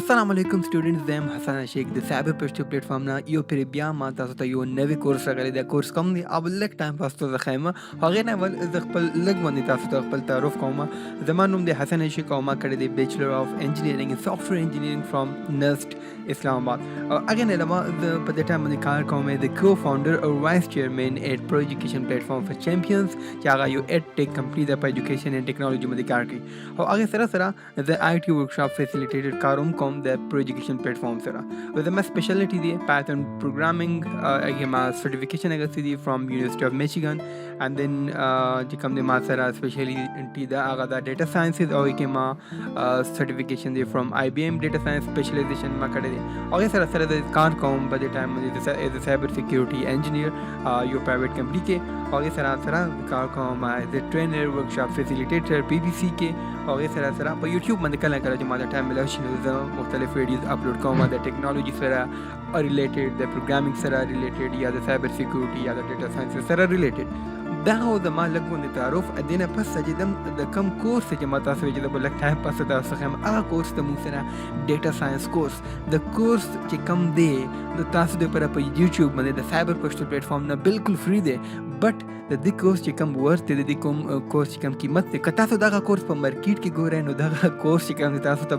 Assalamu alaikum students, them Hassan Sheikh, the CyberPashto platform na yo pere bia ma taso ta yo nevi course ragali da course kam ni ab lek time pass to zakhema hage na wal zakhpal leg mani taso ta khpal taruf koma zamanum de Hassan Sheikh koma kade de Bachelor of Engineering in Software Engineering from NUST Islamabad. Again elama the by the time mani kar koma the co-founder or vice chairman at Pro Education Platform for Champions jaga yo ed tech company da education and technology mani kar ki age sara the IT workshop facilitated karum the Pro Education Platform sara with a specialty the Python programming a certification from University of Michigan and then jikam de masara especially the agada data sciences or certification the from IBM data science specialization makade or sara sara the can't come by the time as a cyber security engineer your private company ke or sara can't come as a trainer workshop facilitator PBC ke और ये सरा पर YouTube में निकलने का जो मादा टाइम मिला उसने मुख्तलिफ वीडियोस अपलोड करूँगा द टेक्नोलॉजी सरा रिलेटेड द प्रोग्रामिंग सरा रिलेटेड या द साइबर सिक्योरिटी या द डेटा साइंस सरा रिलेटेड ده هو د ما لګون تعارف ادینه پس چې د کم کورس چې ما تاسو ویل د بل ټایم پس تاسو هم هغه کورس ته مونږ سره ډیټا ساينس کورس د کورس چې کم دی نو تاسو د پر په یوټیوب باندې د سایبر پښتو پلیټ فارم نه بالکل فری دی بٹ د دې کورس چې کم ورته د دې کوم کورس چې کم قیمت دی که تاسو دغه کورس په مارکیټ کې ګورئ نو دغه کورس چې کم تاسو ته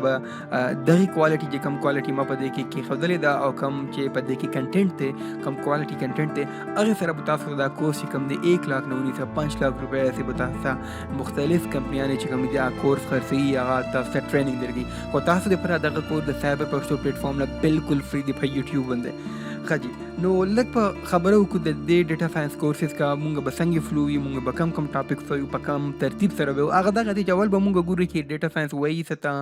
دغه کوالټي چې کم کوالټي ما په دې کې خدلې دا او کم چې په دې کې کنټینټ دی کم کوالټي کنټینټ دی هغه سره تاسو دا کورس چې کم دی 1 लाख 5 लाख रुपए ऐसे बताता मुख्तलिफ कंपनियां ने चिकम दिया कोर्स खर्ची या तास्ता ट्रेनिंग देगी को तास्ता दे पर दागा कोर्स द साइबर पश्तो प्लेटफॉर्म ला बिल्कुल फ्री दी भाई YouTube बंदे خجی نو لږ په خبرو کو د دې ډیټا ساينس کورسز کا مونږ به څنګه فلو یو مونږ به کم ټاپکس وي په کم ترتیب سره به هغه دغه دی جوال به مونږ ګوري چې ډیټا ساينس وایي ستا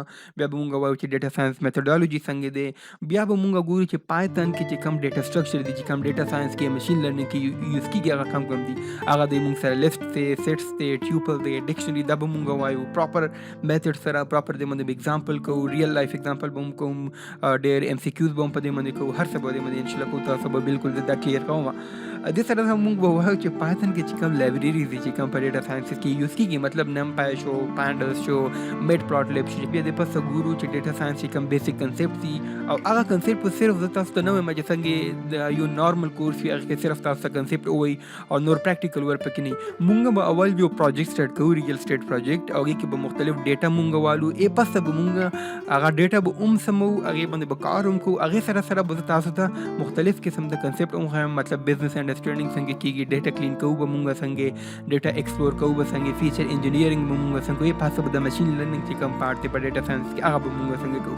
بیا به مونږ وایو چې ډیټا ساينس میتھډالوجي څنګه دی بیا به مونږ ګوري چې پایتن کې چې کم ډیټا سټرکچر دي چې کم ډیټا ساينس کې ماشين لرنینګ کې یوز کیږي هغه کم دي هغه د مونږ سره لیفت ته سیټس ته ټیوپل دی ډکشنری دا به مونږ وایو پراپر میتھډ سره پراپر د مونږ ایگزامپل کو ریل لایف ایگزامپل به مونږ کوم ډیر ام سی کیوز به په دې مونږ کو هر څه به دې مونږ ان شاء الله کو تاسو به بالکل دا کلیئر کوم د سره موږ به وایو چې پایتن کې چې کوم لایبرریز دي چې کوم په ډیټا ساينس کې یوز کیږي مطلب نمپای شو پانډاس شو میټپلاټلیب شو په دې پس ګورو چې ډیټا ساينس کې کوم بیسیک کنسپټ دي او هغه کنسپټ په صرف د تاسو ته نه مې څنګه یو نارمل کورس وي هغه کې صرف تاسو کنسپټ وي او نور پریکټیکل ور پکې نه موږ به اول یو پروجیکټ سټارټ کوو ریل اسټیټ پروجیکټ او کې به مختلف ډیټا موږ والو ای پس به موږ هغه ډیټا به سمو هغه باندې به کاروم کو هغه سره به تاسو ته مختلف قسم د کنسپټ مطلب بزنس انډرسټینډینګ څنګه کیږي ډیټا کلین کوو به مونږ څنګه ډیټا ایکسپلور کوو به څنګه فیچر انجینیرینګ به مونږ څنګه یې پاسه د ماشين لرنینګ چې کوم پارت په ډیټا ساينس کې هغه به مونږ څنګه کوو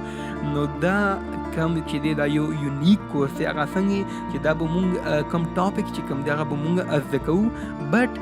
نو دا کوم چې دی دا یو یونیک کورس دی هغه څنګه چې دا به مونږ کوم ټاپک چې کوم دی هغه به مونږ از کوو بٹ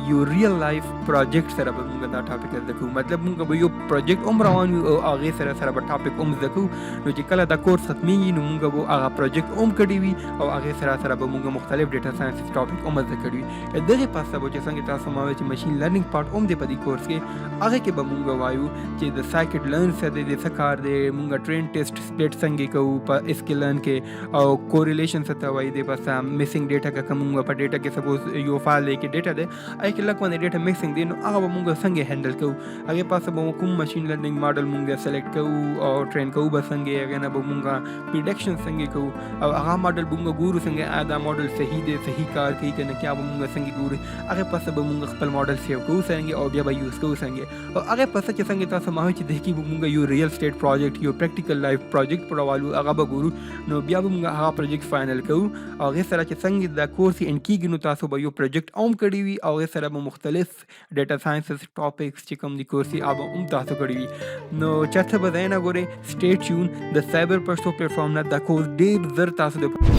یو ریل لایف پروجیکټ سره به موږ دا ټاپک زده کوو مطلب موږ به یو پروجیکټ روان یو او هغه سره به ټاپک زده کوو نو چې کله دا کورس ختمېږي نو موږ به هغه پروجیکټ کړی وي او هغه سره به موږ مختلف ډیټا ساينس ټاپک زده کړی وي دغه پاسه به چې څنګه تاسو ما چې ماشين لرنینګ پارت دی په دې کورس کې هغه کې به موږ وایو چې د سایکټ لرن سره د سکار دی موږ ټرین ټیسټ سپلیټ څنګه کوو په اس کې لرن کې او کوریلیشن څه وایي د پاسه میسینګ ډیټا کا کوم په ډیټا کې سپوز یو فایل کې ډیټا دی اې کې لکه باندې ډیټا میکسینګ دی نو هغه به موږ څنګه هینډل کوو هغه پاسه به کوم ماشين لرنینګ ماډل موږ سلیکټ کوو او ټرین کوو به څنګه هغه نه به موږ پریډکشن څنګه کوو او هغه ماډل موږ ګورو څنګه دا ماډل صحیح دی صحیح کار کوي کنه کیا به موږ څنګه ګورو هغه پاسه به موږ خپل ماډل سیو کوو څنګه او بیا به یوز کوو څنګه او هغه پاسه چې څنګه تاسو ما چې د کې موږ یو ریل اسټیټ پروجیکټ یو پریکټیکل لایف پروجیکټ پروالو هغه به ګورو نو بیا به موږ هغه پروجیکټ فائنل کوو او هغه سره چې څنګه دا کورس ان کېږي نو تاسو به یو پروجیکټ کړی وي او هغه سره به مختلف ډیټا ساينس ټاپکس چې کوم د کورس یې تاسو کړی وي نو چاته به نه ګوري سټې ټیون د سایبر پښتو پلیټ فارم نه دا کورس ډېر زر تاسو د